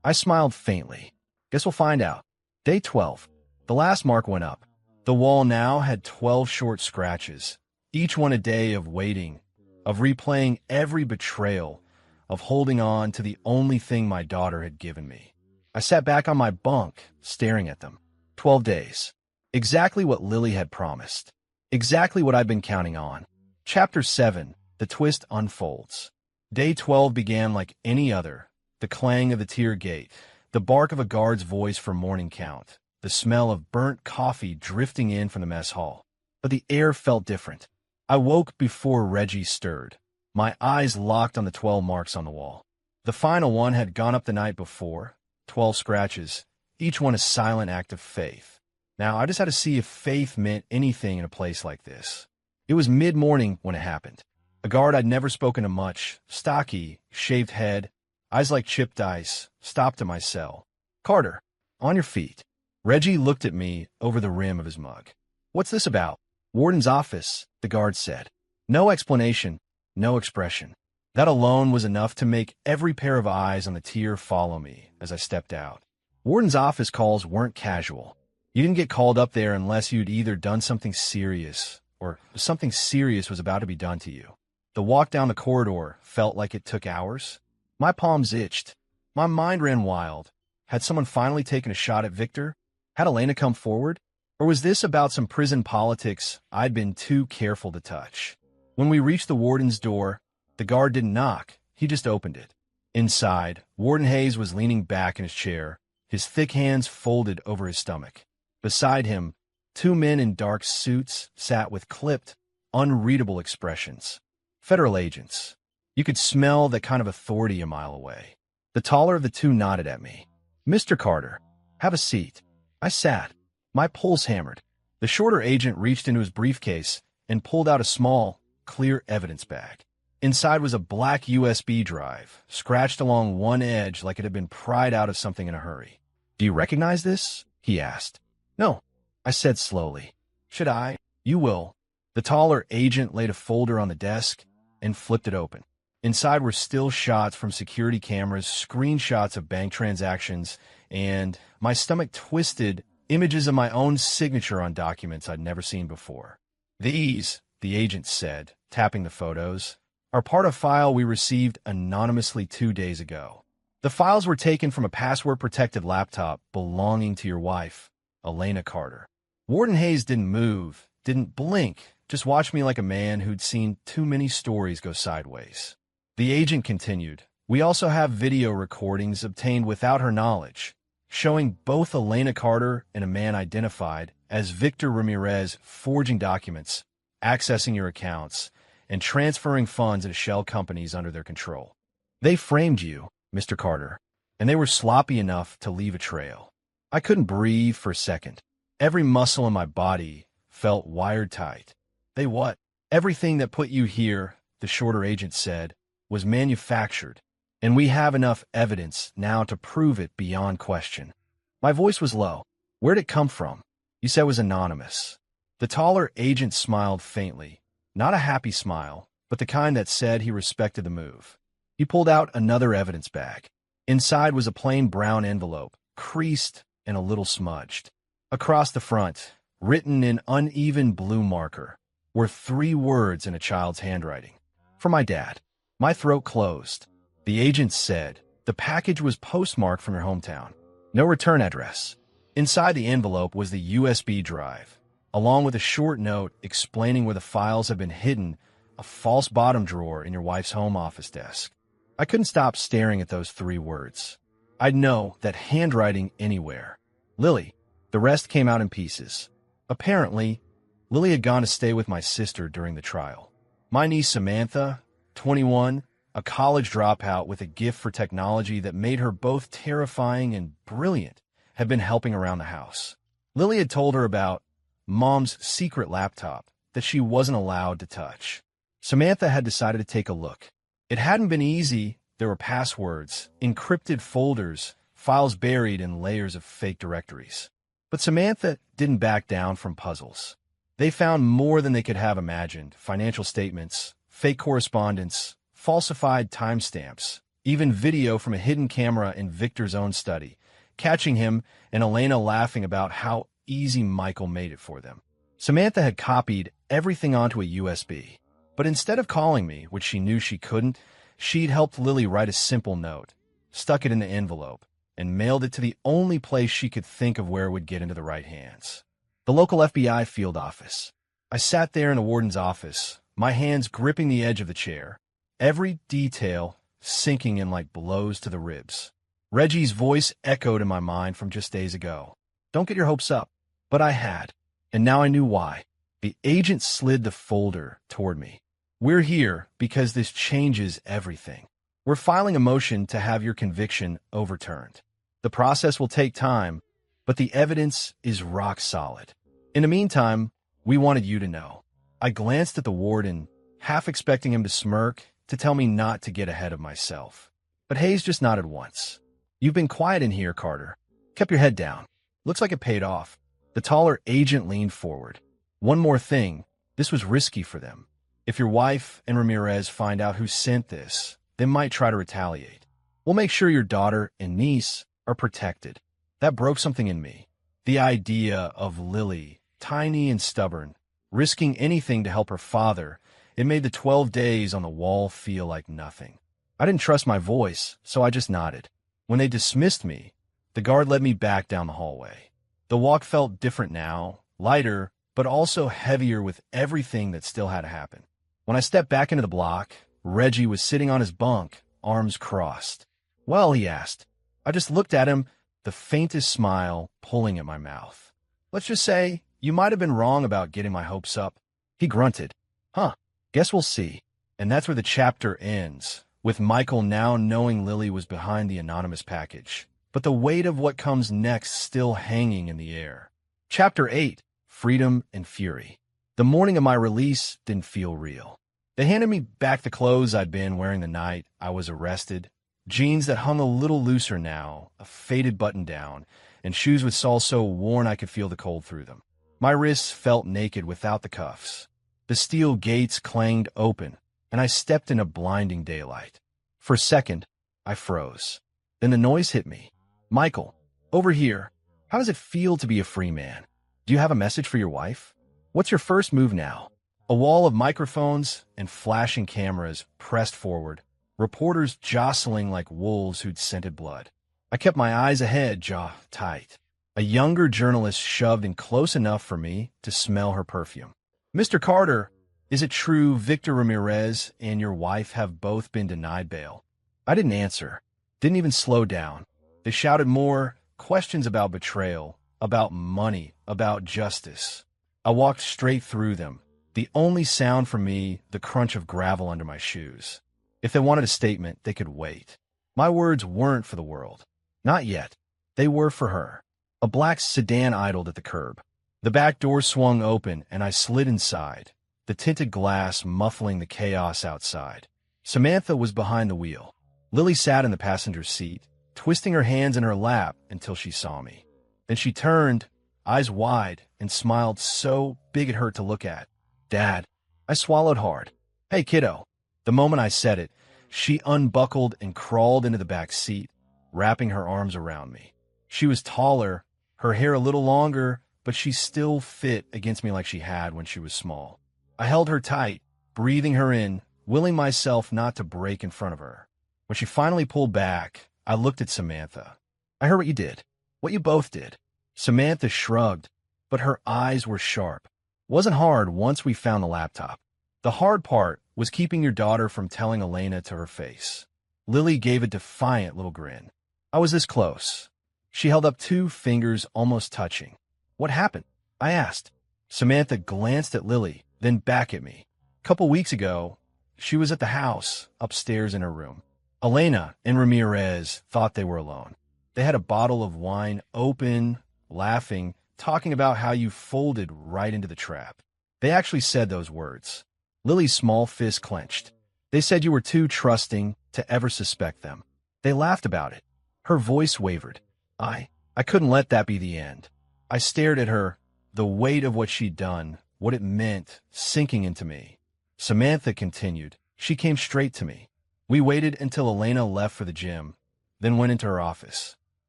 I smiled faintly. Guess we'll find out. Day 12. The last mark went up. The wall now had 12 short scratches, each one a day of waiting, of replaying every betrayal, of holding on to the only thing my daughter had given me. I sat back on my bunk, staring at them. 12 days. Exactly what Lily had promised. Exactly what I'd been counting on. Chapter 7. The twist unfolds. Day 12 began like any other. The clang of the tier gate, the bark of a guard's voice for morning count, the smell of burnt coffee drifting in from the mess hall. But the air felt different. I woke before Reggie stirred. My eyes locked on the 12 marks on the wall. The final one had gone up the night before. 12 scratches, each one a silent act of faith. Now, I just had to see if faith meant anything in a place like this. It was mid-morning when it happened. A guard I'd never spoken to much, stocky, shaved head, eyes like chipped ice, stopped at my cell. "Carter, on your feet." Reggie looked at me over the rim of his mug. "What's this about?" "Warden's office," the guard said. No explanation, no expression. That alone was enough to make every pair of eyes on the tier follow me as I stepped out. Warden's office calls weren't casual. You didn't get called up there unless you'd either done something serious or something serious was about to be done to you. The walk down the corridor felt like it took hours. My palms itched. My mind ran wild. Had someone finally taken a shot at Victor? Had Elena come forward? Or was this about some prison politics I'd been too careful to touch? When we reached the warden's door, the guard didn't knock. He just opened it. Inside, Warden Hayes was leaning back in his chair, his thick hands folded over his stomach. Beside him, two men in dark suits sat with clipped, unreadable expressions. Federal agents. You could smell that kind of authority a mile away. The taller of the two nodded at me. "Mr. Carter, have a seat." I sat, my pulse hammered. The shorter agent reached into his briefcase and pulled out a small, clear evidence bag. Inside was a black USB drive, scratched along one edge like it had been pried out of something in a hurry. "Do you recognize this?" he asked. "No," I said slowly. "Should I?" "You will." The taller agent laid a folder on the desk and flipped it open. Inside were still shots from security cameras, screenshots of bank transactions, and, my stomach twisted, images of my own signature on documents I'd never seen before. "These," the agent said, tapping the photos, "are part of a file we received anonymously 2 days ago. The files were taken from a password-protected laptop belonging to your wife, Elena Carter." Warden Hayes didn't move, didn't blink, just watched me like a man who'd seen too many stories go sideways. The agent continued, "We also have video recordings obtained without her knowledge, showing both Elena Carter and a man identified as Victor Ramirez forging documents, accessing your accounts, and transferring funds into shell companies under their control. They framed you, Mr. Carter, and they were sloppy enough to leave a trail." I couldn't breathe for a second. Every muscle in my body felt wired tight. "They what?" "Everything that put you here," the shorter agent said, "was manufactured, and we have enough evidence now to prove it beyond question." My voice was low. "Where'd it come from?" "You said it was anonymous." The taller agent smiled faintly, not a happy smile, but the kind that said he respected the move. He pulled out another evidence bag. Inside was a plain brown envelope, creased and a little smudged. Across the front, written in uneven blue marker, were 3 words in a child's handwriting. "For my dad." My throat closed. The agent said, "The package was postmarked from your hometown. No return address." Inside the envelope was the USB drive, along with a short note explaining where the files had been hidden, a false bottom drawer in your wife's home office desk. I couldn't stop staring at those 3 words. I'd know that handwriting anywhere. Lily. The rest came out in pieces. Apparently, Lily had gone to stay with my sister during the trial. My niece Samantha, 21, a college dropout with a gift for technology that made her both terrifying and brilliant, had been helping around the house. Lily had told her about Mom's secret laptop that she wasn't allowed to touch. Samantha had decided to take a look. It hadn't been easy. There were passwords, encrypted folders, files buried in layers of fake directories. But Samantha didn't back down from puzzles. They found more than they could have imagined: financial statements, fake correspondence, falsified timestamps, even video from a hidden camera in Victor's own study, catching him and Elena laughing about how easy Michael made it for them. Samantha had copied everything onto a USB. But instead of calling me, which she knew she couldn't, she'd helped Lily write a simple note, stuck it in the envelope, and mailed it to the only place she could think of where it would get into the right hands: the local FBI field office. I sat there in the warden's office, my hands gripping the edge of the chair, every detail sinking in like blows to the ribs. Reggie's voice echoed in my mind from just days ago. "Don't get your hopes up." But I had, and now I knew why. The agent slid the folder toward me. "We're here because this changes everything. We're filing a motion to have your conviction overturned." The process will take time, but the evidence is rock solid. In the meantime, we wanted you to know. I glanced at the warden, half expecting him to smirk, to tell me not to get ahead of myself. But Hayes just nodded once. You've been quiet in here, Carter. Kept your head down. Looks like it paid off. The taller agent leaned forward. One more thing, this was risky for them. If your wife and Ramirez find out who sent this, they might try to retaliate. We'll make sure your daughter and niece are protected. That broke something in me. The idea of Lily, tiny and stubborn, risking anything to help her father, it made the 12 days on the wall feel like nothing. I didn't trust my voice, so I just nodded. When they dismissed me, the guard led me back down the hallway. The walk felt different now, lighter, but also heavier with everything that still had to happen. When I stepped back into the block, Reggie was sitting on his bunk, arms crossed. Well, he asked. I just looked at him, the faintest smile pulling at my mouth. Let's just say, you might have been wrong about getting my hopes up. He grunted. Huh, guess we'll see. And that's where the chapter ends, with Michael now knowing Lily was behind the anonymous package, but the weight of what comes next still hanging in the air. Chapter 8, Freedom and Fury. The morning of my release didn't feel real. They handed me back the clothes I'd been wearing the night I was arrested. Jeans that hung a little looser now, a faded button-down, and shoes with soles so worn I could feel the cold through them. My wrists felt naked without the cuffs. The steel gates clanged open, and I stepped into blinding daylight. For a second, I froze. Then the noise hit me. Michael, over here. How does it feel to be a free man? Do you have a message for your wife? What's your first move now? A wall of microphones and flashing cameras pressed forward, reporters jostling like wolves who'd scented blood. I kept my eyes ahead, jaw tight. A younger journalist shoved in close enough for me to smell her perfume. Mr. Carter, is it true Victor Ramirez and your wife have both been denied bail? I didn't answer, didn't even slow down. They shouted more, questions about betrayal, about money, about justice. I walked straight through them, the only sound from me the crunch of gravel under my shoes. If they wanted a statement, they could wait. My words weren't for the world. Not yet. They were for her. A black sedan idled at the curb. The back door swung open, and I slid inside, the tinted glass muffling the chaos outside. Samantha was behind the wheel. Lily sat in the passenger seat, twisting her hands in her lap until she saw me. Then she turned, eyes wide, and smiled so big it hurt to look at. Dad. I swallowed hard. Hey, kiddo. The moment I said it, she unbuckled and crawled into the back seat, wrapping her arms around me. She was taller, her hair a little longer, but she still fit against me like she had when she was small. I held her tight, breathing her in, willing myself not to break in front of her. When she finally pulled back, I looked at Samantha. I heard what you did, what you both did. Samantha shrugged, but her eyes were sharp. Wasn't hard once we found the laptop. The hard part was keeping your daughter from telling Elena to her face. Lily gave a defiant little grin. I was this close. She held up 2 fingers almost touching. What happened? I asked. Samantha glanced at Lily, then back at me. A couple weeks ago, she was at the house, upstairs in her room. Elena and Ramirez thought they were alone. They had a bottle of wine open, laughing, talking about how you folded right into the trap. They actually said those words. Lily's small fist clenched. They said you were too trusting to ever suspect them. They laughed about it. Her voice wavered. I couldn't let that be the end. I stared at her, the weight of what she'd done, what it meant, sinking into me. Samantha continued. She came straight to me. We waited until Elena left for the gym, then went into her office.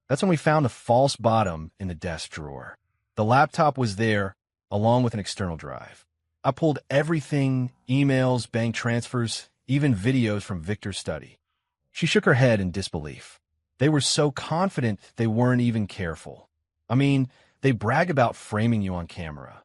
That's when we found a false bottom in the desk drawer. The laptop was there, along with an external drive. I pulled everything, emails, bank transfers, even videos from Victor's study. She shook her head in disbelief. They were so confident they weren't even careful. I mean, they brag about framing you on camera.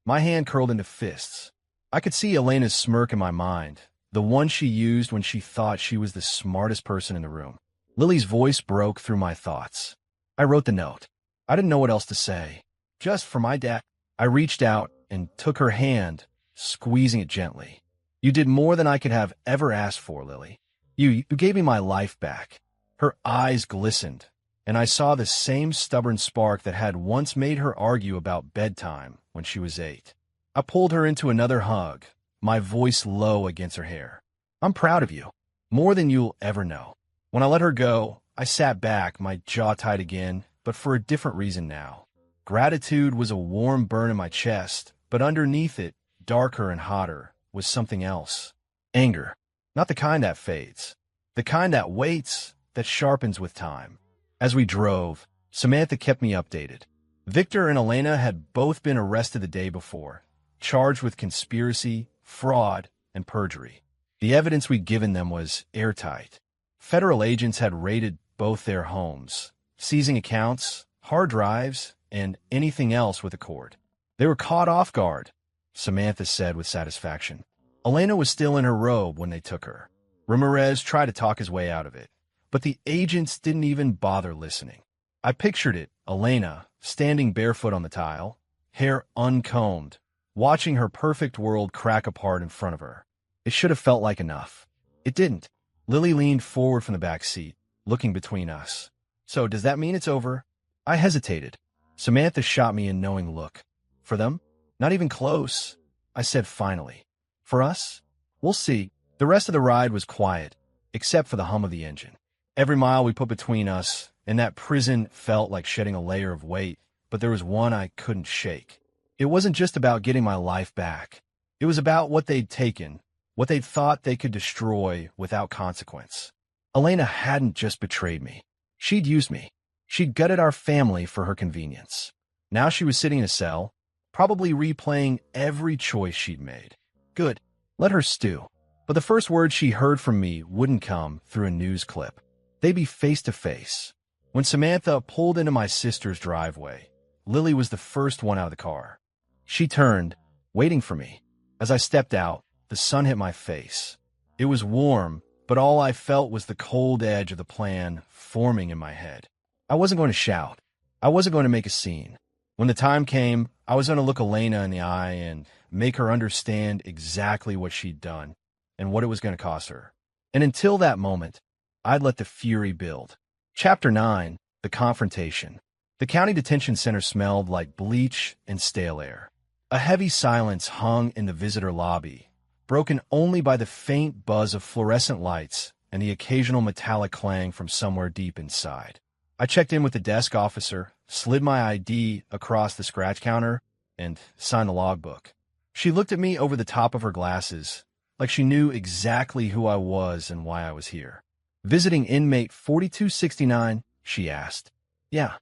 My hand curled into fists. I could see Elena's smirk in my mind, the one she used when she thought she was the smartest person in the room. Lily's voice broke through my thoughts. I wrote the note. I didn't know what else to say. Just for my dad. I reached out and took her hand, squeezing it gently. You did more than I could have ever asked for, Lily. You gave me my life back. Her eyes glistened, and I saw the same stubborn spark that had once made her argue about bedtime when she was 8. I pulled her into another hug, my voice low against her hair. I'm proud of you, more than you'll ever know. When I let her go, I sat back, my jaw tight again, but for a different reason now. Gratitude was a warm burn in my chest, but underneath it, darker and hotter, was something else. Anger. Not the kind that fades. The kind that waits, that sharpens with time. As we drove, Samantha kept me updated. Victor and Elena had both been arrested the day before, charged with conspiracy, fraud, and perjury. The evidence we'd given them was airtight. Federal agents had raided both their homes, seizing accounts, hard drives, and anything else with a cord. They were caught off guard, Samantha said with satisfaction. Elena was still in her robe when they took her. Ramirez tried to talk his way out of it, but the agents didn't even bother listening. I pictured it, Elena, standing barefoot on the tile, hair uncombed, watching her perfect world crack apart in front of her. It should have felt like enough. It didn't. Lily leaned forward from the back seat, looking between us. So does that mean it's over? I hesitated. Samantha shot me a knowing look. For them? Not even close, I said finally. For us? We'll see. The rest of the ride was quiet, except for the hum of the engine. Every mile we put between us, and that prison felt like shedding a layer of weight, but there was one I couldn't shake. It wasn't just about getting my life back. It was about what they'd taken, what they'd thought they could destroy without consequence. Elena hadn't just betrayed me. She'd used me. She'd gutted our family for her convenience. Now she was sitting in a cell, probably replaying every choice she'd made. Good. Let her stew. But the first word she heard from me wouldn't come through a news clip. They'd be face to face. When Samantha pulled into my sister's driveway, Lily was the first one out of the car. She turned, waiting for me. As I stepped out, the sun hit my face. It was warm, but all I felt was the cold edge of the plan forming in my head. I wasn't going to shout. I wasn't going to make a scene. When the time came, I was going to look Elena in the eye and make her understand exactly what she'd done and what it was going to cost her. And until that moment, I'd let the fury build. Chapter 9, The Confrontation. The county detention center smelled like bleach and stale air. A heavy silence hung in the visitor lobby, broken only by the faint buzz of fluorescent lights and the occasional metallic clang from somewhere deep inside. I checked in with the desk officer, slid my ID across the scratch counter, and signed the logbook. She looked at me over the top of her glasses, like she knew exactly who I was and why I was here. Visiting inmate 4269, she asked. Yeah.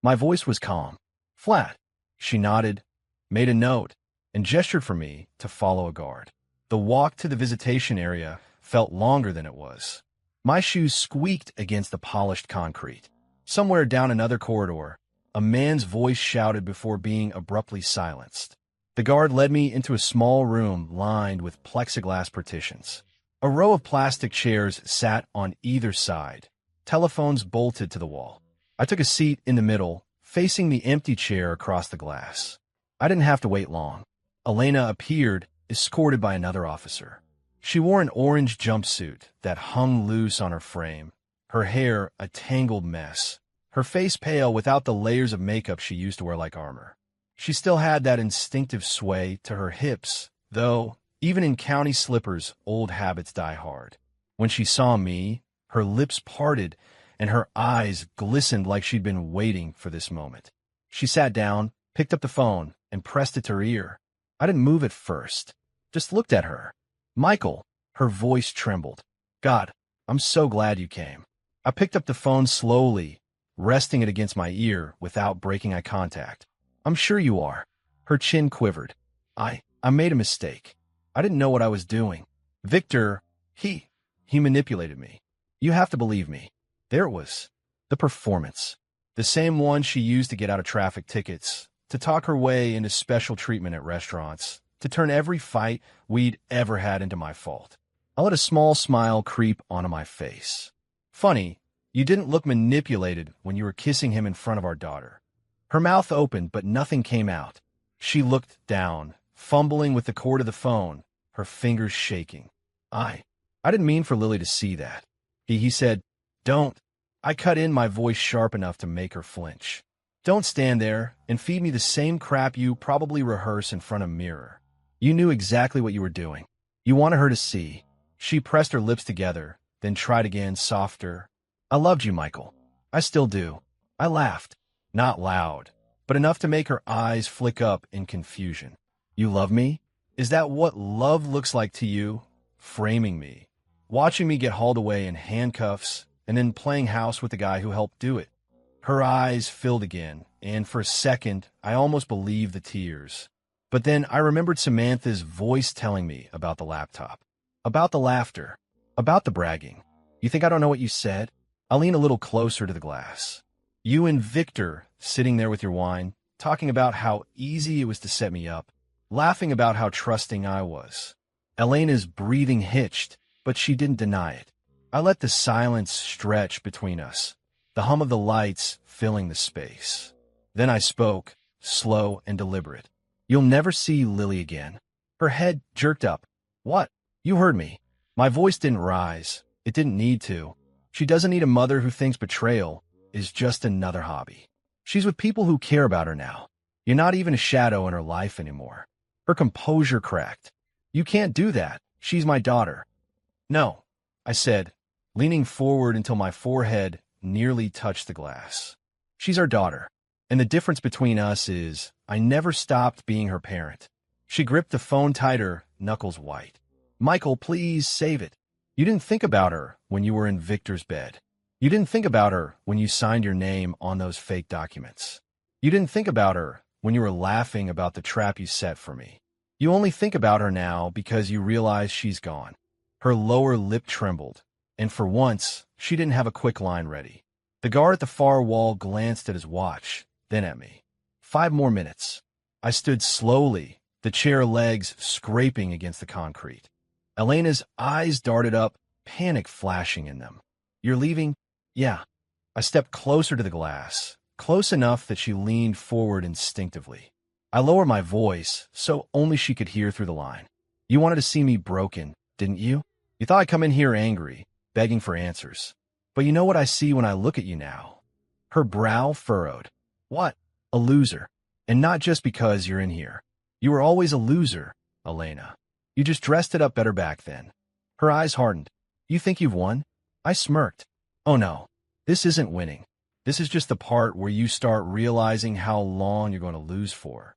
My voice was calm. Flat. She nodded, made a note, and gestured for me to follow a guard. The walk to the visitation area felt longer than it was. My shoes squeaked against the polished concrete. Somewhere down another corridor, a man's voice shouted before being abruptly silenced. The guard led me into a small room lined with plexiglass partitions. A row of plastic chairs sat on either side, telephones bolted to the wall. I took a seat in the middle, facing the empty chair across the glass. I didn't have to wait long. Elena appeared, escorted by another officer. She wore an orange jumpsuit that hung loose on her frame, her hair a tangled mess, her face pale without the layers of makeup she used to wear like armor. She still had that instinctive sway to her hips, though even in county slippers, old habits die hard. When she saw me, her lips parted and her eyes glistened like she'd been waiting for this moment. She sat down, picked up the phone, and pressed it to her ear. I didn't move at first, just looked at her. Michael, her voice trembled. God, I'm so glad you came. I picked up the phone slowly, resting it against my ear without breaking eye contact. I'm sure you are. Her chin quivered. I made a mistake. I didn't know what I was doing. Victor, he manipulated me. You have to believe me. There it was. The performance. The same one she used to get out of traffic tickets, to talk her way into special treatment at restaurants, to turn every fight we'd ever had into my fault. I let a small smile creep onto my face. Funny, you didn't look manipulated when you were kissing him in front of our daughter. Her mouth opened, but nothing came out. She looked down, fumbling with the cord of the phone, her fingers shaking. I didn't mean for Lily to see that. He said, Don't. I cut in, my voice sharp enough to make her flinch. Don't stand there and feed me the same crap you probably rehearse in front of a mirror. You knew exactly what you were doing. You wanted her to see. She pressed her lips together, then tried again, softer. I loved you, Michael. I still do. I laughed. Not loud, but enough to make her eyes flick up in confusion. You love me? Is that what love looks like to you? Framing me. Watching me get hauled away in handcuffs, and then playing house with the guy who helped do it. Her eyes filled again, and for a second, I almost believed the tears. But then I remembered Samantha's voice telling me about the laptop, about the laughter, about the bragging. You think I don't know what you said? I lean a little closer to the glass. You and Victor sitting there with your wine, talking about how easy it was to set me up, laughing about how trusting I was. Elena's breathing hitched, but she didn't deny it. I let the silence stretch between us, the hum of the lights filling the space. Then I spoke, slow and deliberate. You'll never see Lily again. Her head jerked up. What? You heard me. My voice didn't rise. It didn't need to. She doesn't need a mother who thinks betrayal is just another hobby. She's with people who care about her now. You're not even a shadow in her life anymore. Her composure cracked. You can't do that. She's my daughter. No, I said, leaning forward until my forehead nearly touched the glass. She's our daughter, and the difference between us is I never stopped being her parent. She gripped the phone tighter, knuckles white. Michael, please save it. You didn't think about her when you were in Victor's bed. You didn't think about her when you signed your name on those fake documents. You didn't think about her when you were laughing about the trap you set for me. You only think about her now because you realize she's gone. Her lower lip trembled, and for once, she didn't have a quick line ready. The guard at the far wall glanced at his watch, then at me. 5 more minutes. I stood slowly, the chair legs scraping against the concrete. Elena's eyes darted up, panic flashing in them. You're leaving? Yeah. I stepped closer to the glass, close enough that she leaned forward instinctively. I lowered my voice, so only she could hear through the line. You wanted to see me broken, didn't you? You thought I'd come in here angry, begging for answers. But you know what I see when I look at you now? Her brow furrowed. What? A loser. And not just because you're in here. You were always a loser, Elena. You just dressed it up better back then. Her eyes hardened. You think you've won? I smirked. Oh no, this isn't winning. This is just the part where you start realizing how long you're going to lose for.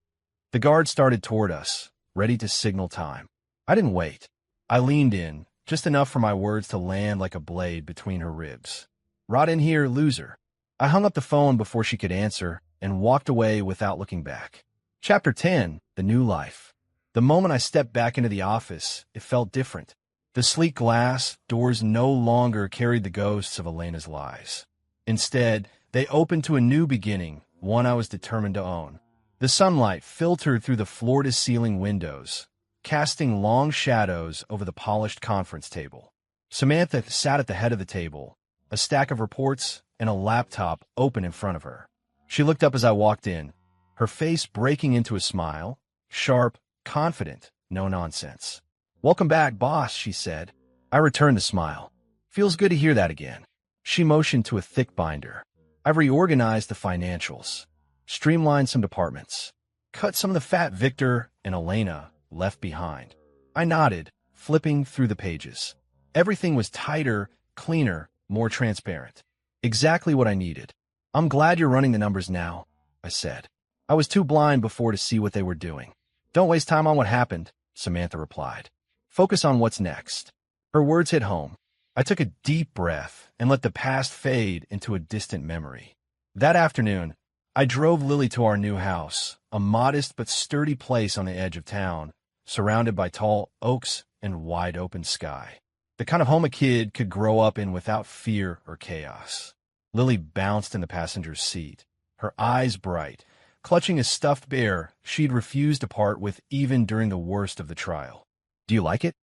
The guard started toward us, ready to signal time. I didn't wait. I leaned in, just enough for my words to land like a blade between her ribs. Rot in here, loser. I hung up the phone before she could answer and walked away without looking back. Chapter 10, The New Life. The moment I stepped back into the office, it felt different. The sleek glass doors no longer carried the ghosts of Elena's lies. Instead, they opened to a new beginning, one I was determined to own. The sunlight filtered through the floor-to-ceiling windows, casting long shadows over the polished conference table. Samantha sat at the head of the table, a stack of reports and a laptop open in front of her. She looked up as I walked in, her face breaking into a smile, sharp, confident, no nonsense. Welcome back, boss, she said. I returned the smile. Feels good to hear that again. She motioned to a thick binder. I've reorganized the financials, streamlined some departments, cut some of the fat Victor and Elena left behind. I nodded, flipping through the pages. Everything was tighter, cleaner, more transparent. Exactly what I needed. I'm glad you're running the numbers now, I said. I was too blind before to see what they were doing. Don't waste time on what happened, Samantha replied. Focus on what's next. Her words hit home. I took a deep breath and let the past fade into a distant memory. That afternoon, I drove Lily to our new house, a modest but sturdy place on the edge of town, surrounded by tall oaks and wide-open sky. The kind of home a kid could grow up in without fear or chaos. Lily bounced in the passenger's seat, her eyes bright, clutching a stuffed bear she'd refused to part with even during the worst of the trial. Do you like it?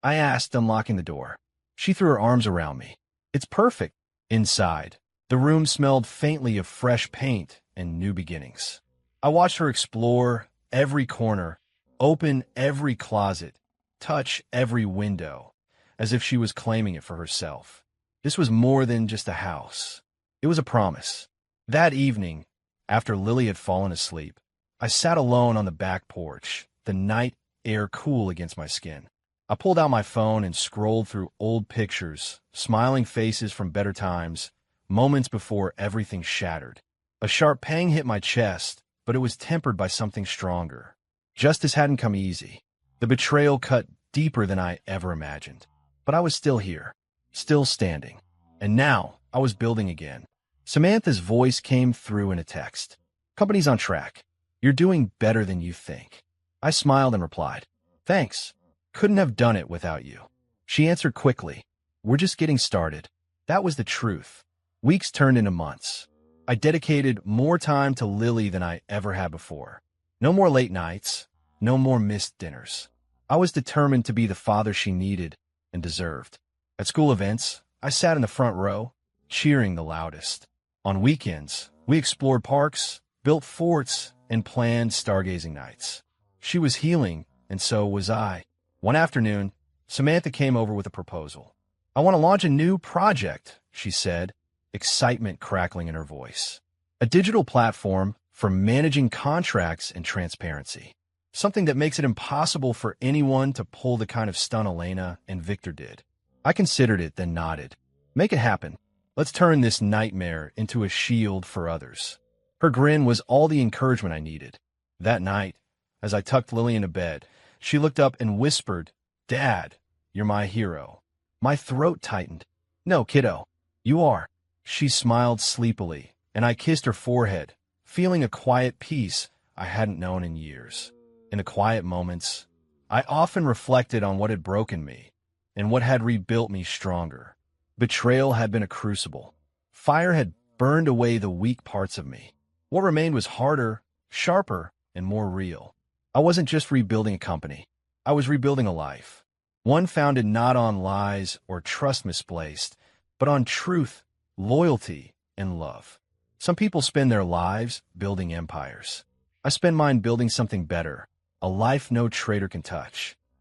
I asked, unlocking the door. She threw her arms around me. It's perfect. Inside, the room smelled faintly of fresh paint and new beginnings. I watched her explore every corner, open every closet, touch every window, as if she was claiming it for herself. This was more than just a house. It was a promise. That evening, after Lily had fallen asleep, I sat alone on the back porch, the night air cool against my skin. I pulled out my phone and scrolled through old pictures, smiling faces from better times, moments before everything shattered. A sharp pang hit my chest, but it was tempered by something stronger. Justice hadn't come easy. The betrayal cut deeper than I ever imagined. But I was still here, still standing. And now, I was building again. Samantha's voice came through in a text. "Company's on track. You're doing better than you think." I smiled and replied, "Thanks. Couldn't have done it without you." She answered quickly, "We're just getting started." That was the truth. Weeks turned into months. I dedicated more time to Lily than I ever had before. No more late nights, no more missed dinners. I was determined to be the father she needed and deserved. At school events, I sat in the front row, cheering the loudest. On weekends, we explored parks, built forts, and planned stargazing nights. She was healing, and so was I. One afternoon, Samantha came over with a proposal. "I want to launch a new project," she said, excitement crackling in her voice. "A digital platform for managing contracts and transparency. Something that makes it impossible for anyone to pull the kind of stunt Elena and Victor did." I considered it, then nodded. "Make it happen. Let's turn this nightmare into a shield for others." Her grin was all the encouragement I needed. That night, as I tucked Lily into bed, she looked up and whispered, "Dad, you're my hero." My throat tightened. "No, kiddo, you are." She smiled sleepily, and I kissed her forehead, feeling a quiet peace I hadn't known in years. In the quiet moments, I often reflected on what had broken me and what had rebuilt me stronger. Betrayal had been a crucible. Fire had burned away the weak parts of me. What remained was harder, sharper, and more real. I wasn't just rebuilding a company. I was rebuilding a life. One founded not on lies or trust misplaced, but on truth, loyalty, and love. Some people spend their lives building empires. I spend mine building something better, a life no traitor can touch.